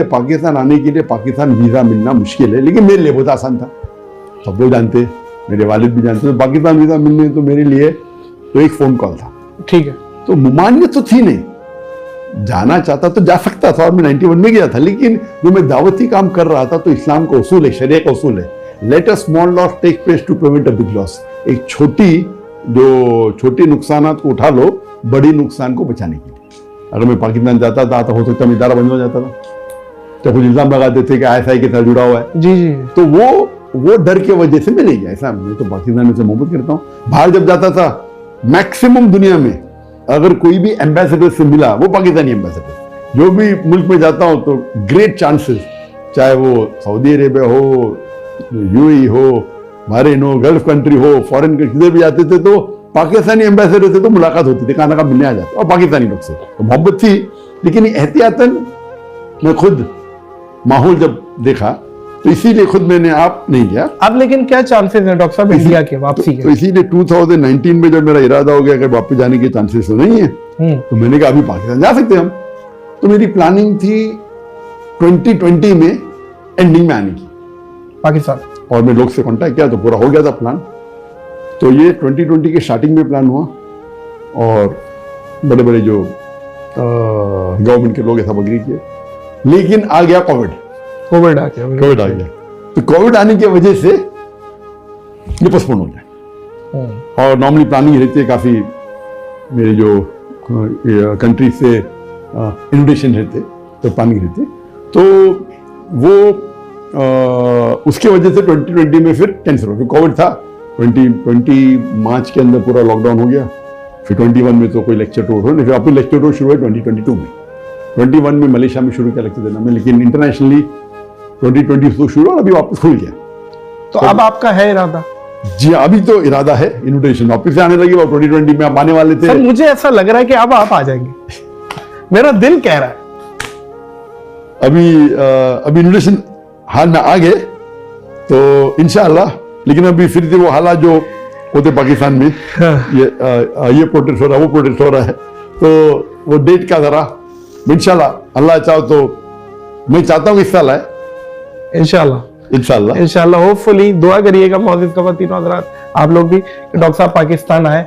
पाकिस्तान आने के लिए पाकिस्तान वीजा मिलना मुश्किल है, लेकिन मेरे लिए बहुत आसान था। सब लोग जानते हैं, मेरे वालिद भी जानते हैं। पाकिस्तान वीजा मिलने तो मेरे लिए तो एक फोन कॉल था, ठीक है। तो मुमानियत तो थी नहीं, जाना चाहता तो जा सकता था और मैं 91 में गया था। लेकिन जो मैं दावती काम कर रहा था तो इस्लाम का उसूल है, शरिया का उसूल है, let a small loss take place to prevent a big loss. एक छोटी नुकसान को उठा लो बड़ी नुकसान को बचाने के लिए। अगर मैं पाकिस्तान जाता था तो हो सकता है इदारा बंद हो जाता था, तो कुछ इल्जाम लगाते थे कि ISI के साथ जुड़ा हुआ है। जी जी। तो वो डर की वजह से मैं नहीं गया। ऐसा मैं तो पाकिस्तान से मोहब्बत करता हूँ। बाहर जब जाता था मैक्सिमम दुनिया में अगर कोई भी एम्बेसडर से मिला, वो पाकिस्तानी एम्बेसडर, जो भी मुल्क में जाता हूँ तो ग्रेट चांसेस, चाहे वो सऊदी अरेबिया हो, UAE हो, बहरीन हो, गल्फ कंट्री हो, फॉरेन किधर भी जाते थे तो पाकिस्तानी एम्बेसडर से तो मुलाकात होती थी, खाना का मिलने आ जाता, और पाकिस्तानी लोग से तो मोहब्बत थी। लेकिन एहतियातन मैं खुद माहौल जब देखा तो इसीलिए खुद मैंने आप नहीं गया। अब लेकिन क्या चांसेस हैं डॉक्टर साहब इंडिया के वापसी के? तो इसीलिए 2019 में जब मेरा इरादा हो गया कि वापस जाने के चांसेस तो नहीं है, तो मैंने कहा अभी पाकिस्तान जा सकते हैं हम। तो मेरी प्लानिंग थी 2020 में एंडिंग में आने की पाकिस्तान, और मैं लोग से कांटेक्ट किया तो पूरा हो गया था प्लान। तो ये 2020 के स्टार्टिंग में प्लान हुआ और बड़े बड़े जो गवर्नमेंट के लोग सब अग्री किए। लेकिन आ गया कोविड आ गया। तो कोविड आने की वजह से ये पोस्टपोन हो गया। और नॉर्मली प्लानिंग रहती है, काफी मेरे जो कंट्री से इन्विटेशन रहते तो प्लानिंग रहती, तो वो उसके वजह से 2020 में फिर कैंसिल हो गया। कोविड था 2020 मार्च के अंदर पूरा लॉकडाउन हो गया। फिर 21 में तो कोई लेक्चर टूर हो नहीं, फिर अपनी लेक्चर टूर शुरू हुआ 2022 में। 21 में मलेशिया में शुरू किया लेक्चर देना में, लेकिन इंटरनेशनली 2020 तो शुरू और अभी वापस खुल गया। तो अब आपका है इरादा? जी अभी तो इरादा है, इन्विटेशन वापस से आने लगी। और 2020 में आप आने वाले थे। सर मुझे ऐसा लग रहा है कि अब आप आ जाएंगे, मेरा दिल कह रहा है। अभी इन्विटेशन हाल में आ गए तो इंशाअल्लाह। लेकिन अभी फिर से वो हालात जो होते पाकिस्तान में, ये प्रोटेस्ट हो रहा है, वो प्रोटेस्ट हो रहा है, तो वो डेट का जरा इंशाल्लाह अल्लाह चाहो तो मैं चाहता हूँ इस साल आए इंशाल्लाह। होपफुली दुआ करिएगा मोअज़्ज़िज़ ख़वातीन हज़रात, आप लोग भी, डॉक्टर साहब पाकिस्तान आए।